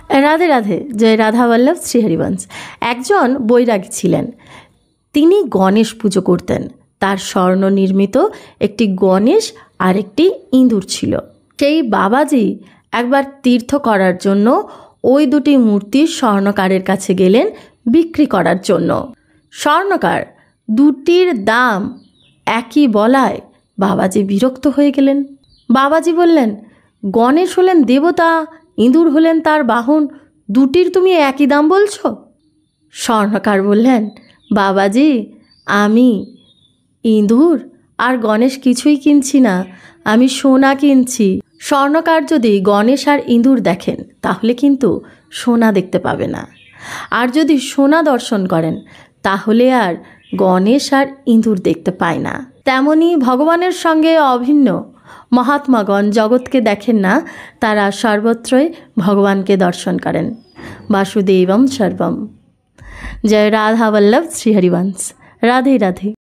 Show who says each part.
Speaker 1: রাধে রাধে, জয় রাধা বল্লভ শ্রীহরিবংশ। একজন বৈরাগী ছিলেন, তিনি গণেশ পুজো করতেন। তার স্বর্ণ নির্মিত একটি গণেশ আর একটি ইঁদুর ছিল। সেই বাবাজি একবার তীর্থ করার জন্য ওই দুটি মূর্তি স্বর্ণকারের কাছে গেলেন বিক্রি করার জন্য। স্বর্ণকার দুটির দাম একই বলায় বাবাজি বিরক্ত হয়ে গেলেন। বাবাজি বললেন, গণেশ হলেন দেবতা, ইঁদুর হলেন তার বাহন, দুটির তুমি একই দাম বলছো? স্বর্ণকার বললেন, বাবাজি, আমি ইঁদুর আর গণেশ কিছুই কিনছি না, আমি সোনা কিনছি। স্বর্ণকার যদি গণেশ আর ইঁদুর দেখেন তাহলে কিন্তু সোনা দেখতে পাবে না, আর যদি সোনা দর্শন করেন তাহলে আর গণেশ আর ইঁদুর দেখতে পায় না। তেমনি ভগবানের সঙ্গে অভিন্ন মহাত্মাগণ জগৎকে দেখেন না, তারা সর্বত্রই ভগবানকে দর্শন করেন। বাসুদেবম সর্বম। জয় রাধা বল্লভ শ্রীহরিবংশ। রাধে রাধে।